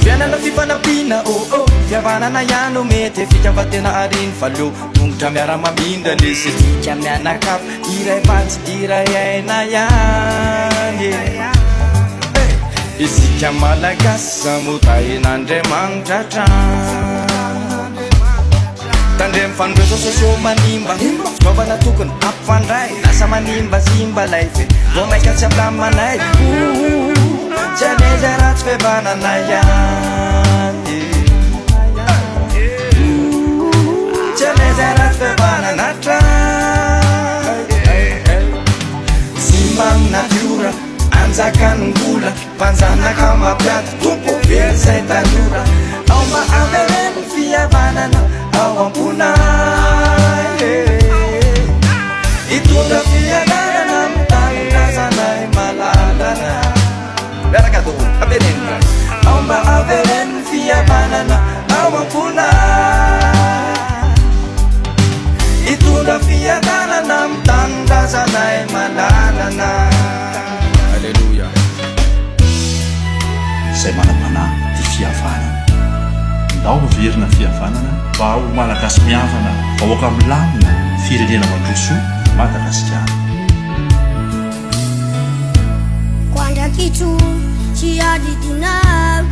fianana fifanapina fiavanana ihany mety fikafatena ariny falo tongotra miara-mamindra lesika mianakafo iray vatsy iray aina ihany isika malagasy samotain'Andriamanitra tandre mifandroesa sosio manimba fitaovana tokony ampifandray lasa manimbazimba lay fe vao maika tsy aplamanay tsy aneza raha tsy fihavanana ihany tsy aneza raha tsy fihavanana tray zimbany natiora anjakanongola mpanjanaka mapiady tompo very zay tanora ao ma avereny fihavanana ao amponay itondra fianarana mitandrazanay malalana miaraka tokoly avereny ao mba avereny fihavanana ao amponay itondra fianarana mitandrazanay malalana. Alleluia. Zay manam-panahy ty fihavanana ndao verina fihavanana mba ho malagasy mihavana vahoaka milamina firenena mandroso Madagasikara. Quando aqui tu te adidinava